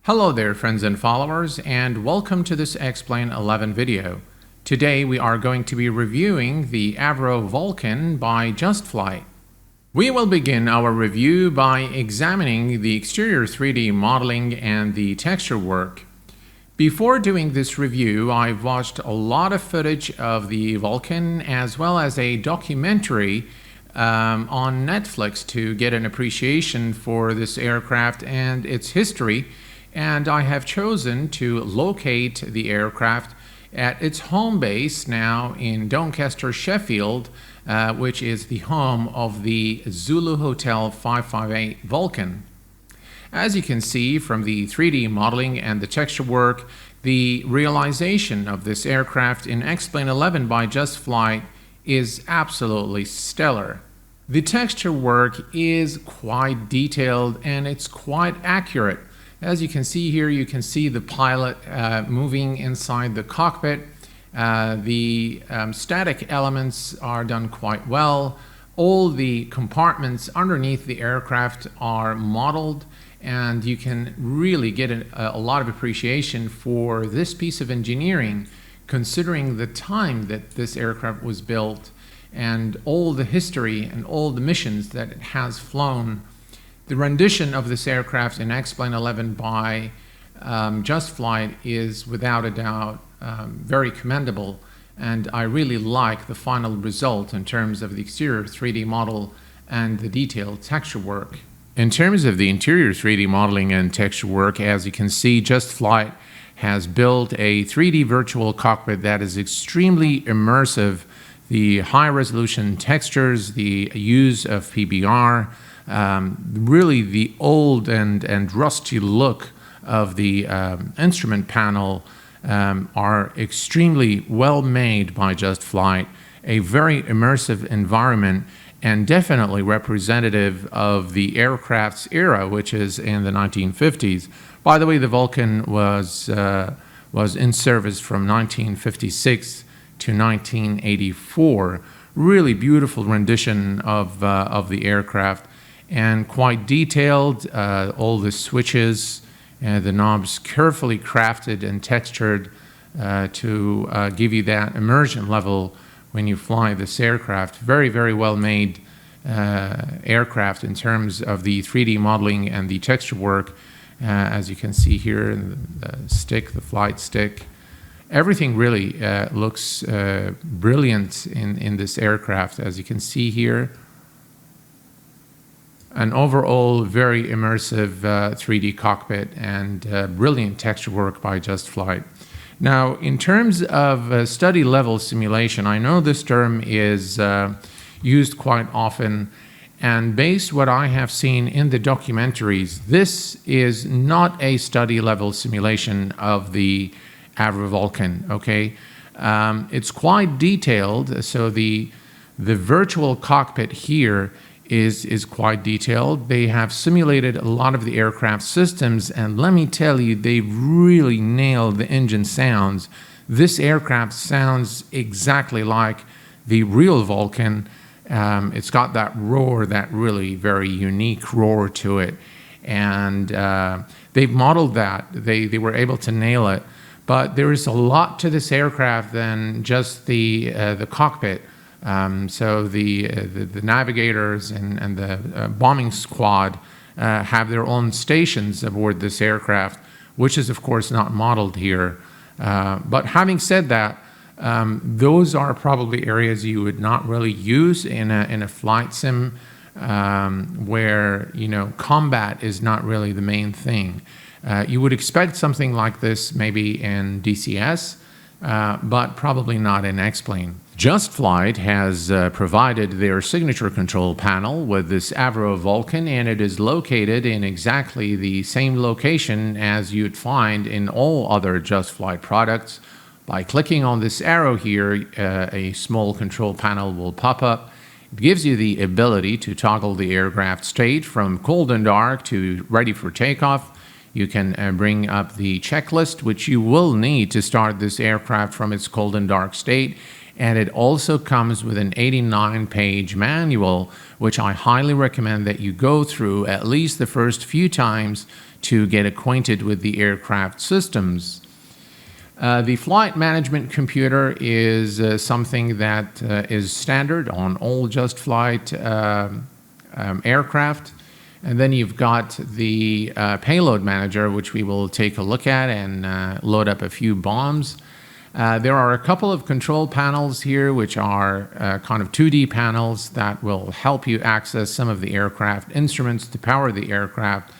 Hello there friends and followers, and welcome to this Explain 11 video. Today we are going to be reviewing the Avro Vulcan by Just Flight. We will begin our review by examining the exterior 3D modeling and the texture work. Before doing this review, I've watched a lot of footage of the Vulcan as well as a documentary on Netflix to get an appreciation for this aircraft and its history. And I have chosen to locate the aircraft at its home base now in Doncaster, Sheffield, which is the home of the Zulu Hotel 558 Vulcan. As you can see from the 3D modeling and the texture work, the realization of this aircraft in Explain 11 by Just Flight is absolutely stellar. The texture work is quite detailed and it's quite accurate. As you can see here, you can see the pilot moving inside the cockpit. The static elements are done quite well. All the compartments underneath the aircraft are modeled, and you can really get a lot of appreciation for this piece of engineering, considering the time that this aircraft was built and all the history and all the missions that it has flown. The rendition of this aircraft in Explain 11 by Just Flight is without a doubt very commendable, and I really like the final result in terms of the exterior 3D model and the detailed texture work. In terms of the interior 3D modeling and texture work, as you can see, Just Flight has built a 3D virtual cockpit that is extremely immersive. The high resolution textures, the use of PBR, really the old and rusty look of the instrument panel are extremely well made by Just Flight, a very immersive environment and definitely representative of the aircraft's era, which is in the 1950s. By the way, the Vulcan was in service from 1956 to 1984. Really beautiful rendition of the aircraft, and quite detailed. All the switches and the knobs carefully crafted and textured to give you that immersion level when you fly this aircraft. Very, very well made aircraft in terms of the 3D modeling and the texture work. As you can see here, the stick, the flight stick, everything really looks brilliant in this aircraft, as you can see here. An overall very immersive 3D cockpit and brilliant texture work by Just Flight. Now, in terms of study level simulation, I know this term is used quite often, and based what I have seen in the documentaries, this is not a study level simulation of the Avro Vulcan, okay? It's quite detailed, so the virtual cockpit here is quite detailed. They have simulated a lot of the aircraft systems, and let me tell you, they really nailed the engine sounds. This aircraft sounds exactly like the real Vulcan. It's got that roar, that really very unique roar to it, and they've modeled that. They were able to nail it, but there is a lot to this aircraft than just the cockpit. So the navigators and the bombing squad have their own stations aboard this aircraft, which is of course not modeled here. But having said that, those are probably areas you would not really use in a flight sim, where combat is not really the main thing. You would expect something like this maybe in DCS, but probably not in X-Plane. Just Flight has provided their signature control panel with this Avro Vulcan, and it is located in exactly the same location as you'd find in all other Just Flight products. By clicking on this arrow here, a small control panel will pop up. It gives you the ability to toggle the aircraft state from cold and dark to ready for takeoff. You can bring up the checklist, which you will need to start this aircraft from its cold and dark state. And it also comes with an 89-page manual, which I highly recommend that you go through at least the first few times to get acquainted with the aircraft systems. The flight management computer is something that is standard on all Just Flight aircraft. And then you've got the payload manager, which we will take a look at and load up a few bombs. There are a couple of control panels here, which are kind of 2D panels that will help you access some of the aircraft instruments to power the aircraft.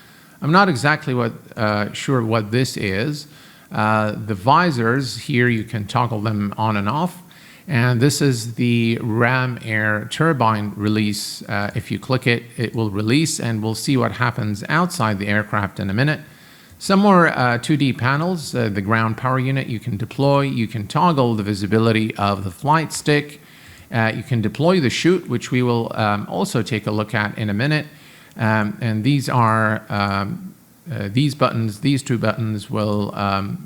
I'm not exactly sure what this is. The visors here, you can toggle them on and off. And this is the ram air turbine release. If you click it, it will release, and we'll see what happens outside the aircraft in a minute. Some more 2D panels, the ground power unit you can deploy. You can toggle the visibility of the flight stick. You can deploy the chute, which we will also take a look at in a minute. And these are these buttons, these two buttons will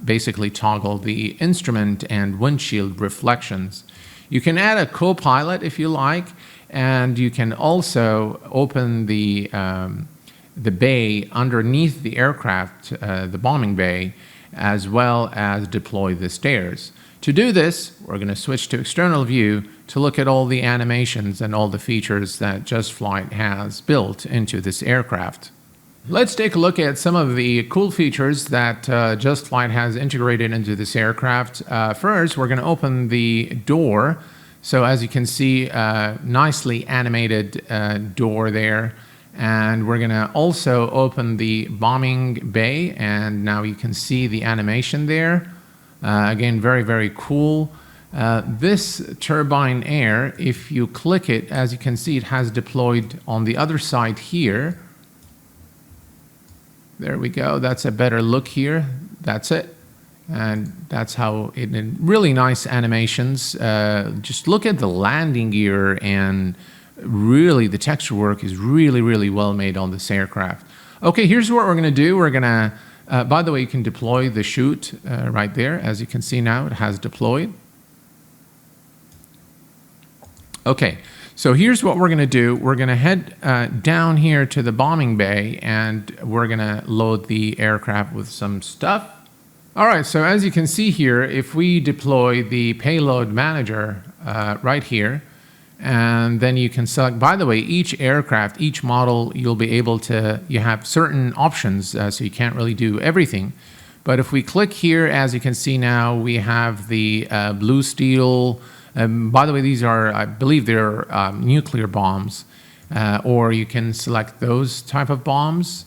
basically toggle the instrument and windshield reflections. You can add a co-pilot if you like, and you can also open the bay underneath the aircraft, the bombing bay, as well as deploy the stairs. To do this, we're going to switch to external view to look at all the animations and all the features that Just Flight has built into this aircraft. Let's take a look at some of the cool features that Just Flight has integrated into this aircraft. First, we're going to open the door. So as you can see, nicely animated door there. And we're going to also open the bombing bay, and now you can see the animation there. Again, very, very cool. This turbine air, if you click it, as you can see, it has deployed on the other side here. There we go. That's a better look here. That's it. And that's how it, really nice animations. Just look at the landing gear, and really the texture work is really, really well made on this aircraft. Okay, here's what we're going to do. We're going to, by the way, you can deploy the chute right there. As you can see now, it has deployed. Okay. So here's what we're going to do. We're going to head down here to the bombing bay, and we're going to load the aircraft with some stuff. All right, so as you can see here, if we deploy the payload manager right here, and then you can select, by the way, each aircraft, each model, you'll be able to, you have certain options, so you can't really do everything. But if we click here, as you can see now, we have the blue steel. By the way, these are, I believe they're nuclear bombs, or you can select those type of bombs.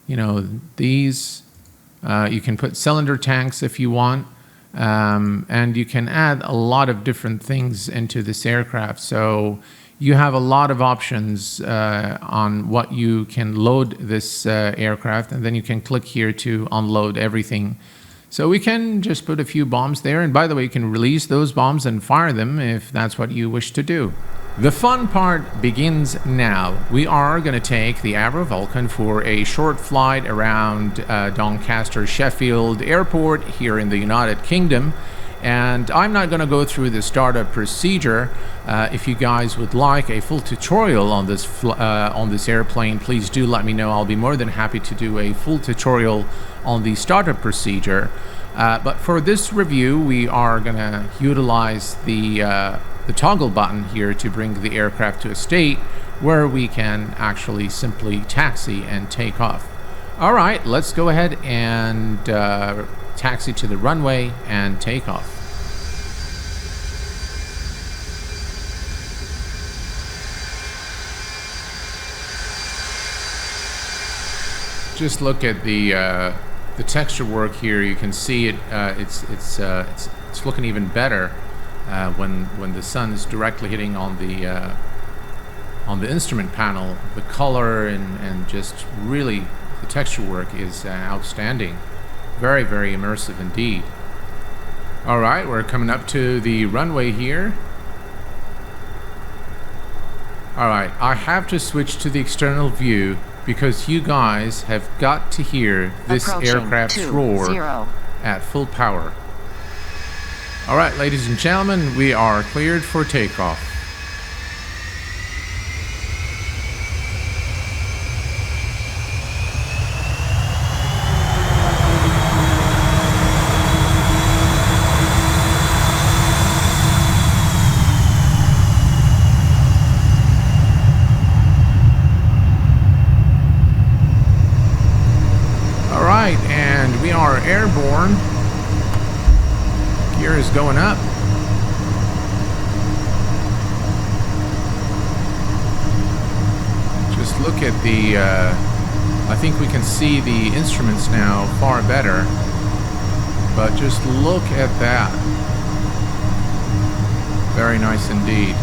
You know, these, you can put cylinder tanks if you want, and you can add a lot of different things into this aircraft. So you have a lot of options on what you can load this aircraft, and then you can click here to unload everything. So we can just put a few bombs there, and by the way, you can release those bombs and fire them if that's what you wish to do. The fun part begins now. We are going to take the Avro Vulcan for a short flight around Doncaster Sheffield Airport here in the United Kingdom. And I'm not going to go through the startup procedure. If you guys would like a full tutorial on this airplane, please do let me know. I'll be more than happy to do a full tutorial on the startup procedure. But for this review, we are going to utilize the toggle button here to bring the aircraft to a state where we can actually simply taxi and take off. All right, let's go ahead and taxi to the runway and take off. Just look at the texture work here. You can see it. It's looking even better when the sun is directly hitting on the instrument panel. The color and just really the texture work is outstanding. Very, very immersive indeed. All right, we're coming up to the runway here. All right, I have to switch to the external view because you guys have got to hear this aircraft's roar at full power. All right, ladies and gentlemen, we are cleared for takeoff. airborne. Gear is going up. Just look at the, I think we can see the instruments now far better. But just look at that. Very nice indeed.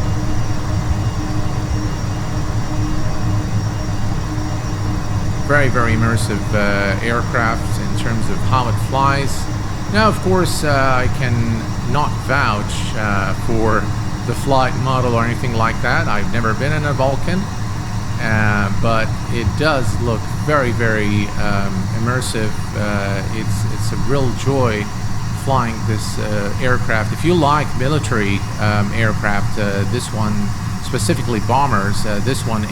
Very, very immersive aircraft in terms of how it flies. Now, of course, I can not vouch for the flight model or anything like that. I've never been in a Vulcan, but it does look very, very immersive. It's a real joy flying this aircraft. If you like military aircraft, this one, specifically bombers, this one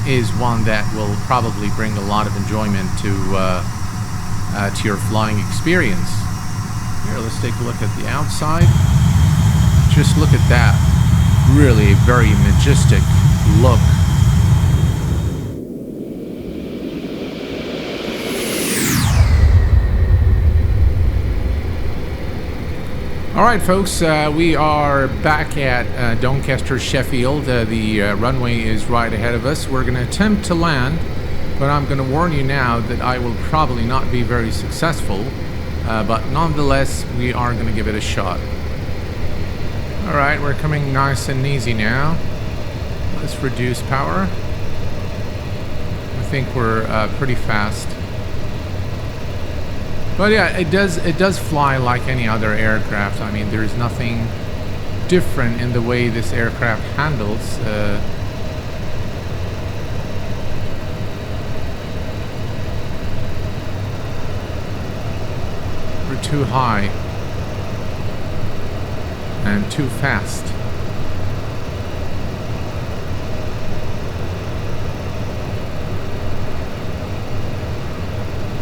is one that will probably bring a lot of enjoyment to your flying experience. Here, let's take a look at the outside. Just look at that. Really very majestic look. Alright folks, we are back at Doncaster, Sheffield. The runway is right ahead of us. We're going to attempt to land, but I'm going to warn you now that I will probably not be very successful. But nonetheless, we are going to give it a shot. Alright, we're coming nice and easy now. Let's reduce power. I think we're pretty fast. But yeah, it does fly like any other aircraft. I mean, there's nothing different in the way this aircraft handles. We're too high and too fast.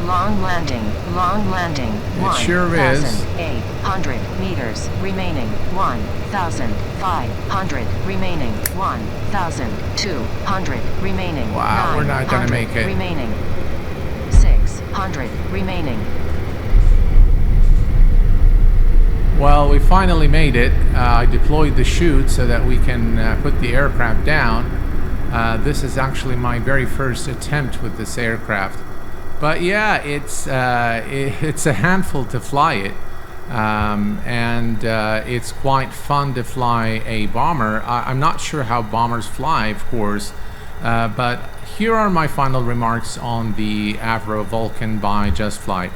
Long landing, long landing. It sure is. 1,800 meters remaining. 1,500 remaining. 1,200 remaining. Wow, we're not gonna make it. Remaining. 600 remaining. Well, we finally made it. I deployed the chute so that we can put the aircraft down. This is actually my very first attempt with this aircraft. But yeah, it's a handful to fly it, and it's quite fun to fly a bomber. I'm not sure how bombers fly, of course, but here are my final remarks on the Avro Vulcan by Just Flight.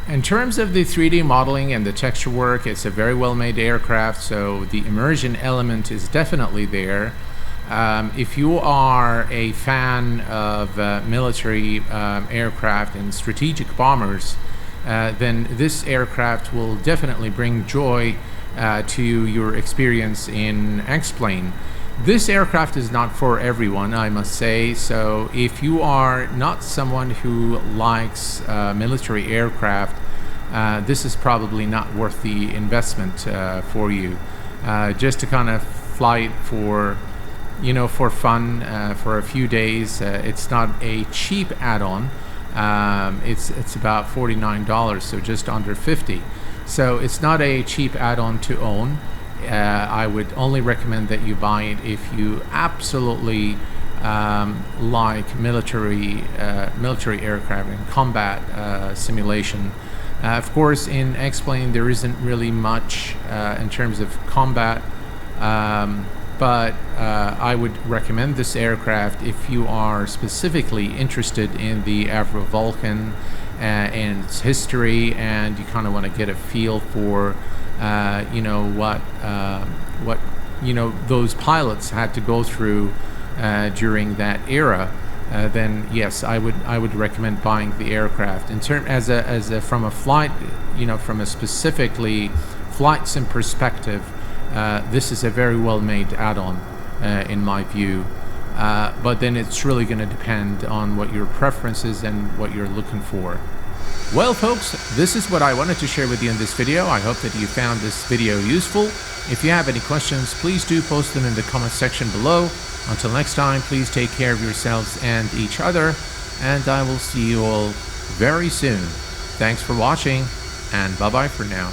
In terms of the 3D modeling and the texture work, it's a very well made aircraft, so the immersion element is definitely there. If you are a fan of military aircraft and strategic bombers, then this aircraft will definitely bring joy to your experience in X-Plane. This aircraft is not for everyone, I must say, so if you are not someone who likes military aircraft, this is probably not worth the investment for you. Just to kind of fly it for fun for a few days. It's not a cheap add-on. It's about $49, so just under $50. So it's not a cheap add-on to own. I would only recommend that you buy it if you absolutely like military aircraft and combat simulation. Of course, in X-Plane there isn't really much in terms of combat. But I would recommend this aircraft if you are specifically interested in the Avro Vulcan and its history, and you kind of want to get a feel for what those pilots had to go through during that era. Then yes, I would recommend buying the aircraft. In term from a flight, from a specifically flight sim perspective. This is a very well made add-on in my view, but then it's really going to depend on what your preferences and what you're looking for. Well folks, this is what I wanted to share with you in this video. I hope that you found this video useful. If you have any questions, please do post them in the comment section below. Until next time, please take care of yourselves and each other, and I will see you all very soon. Thanks for watching, and bye-bye for now.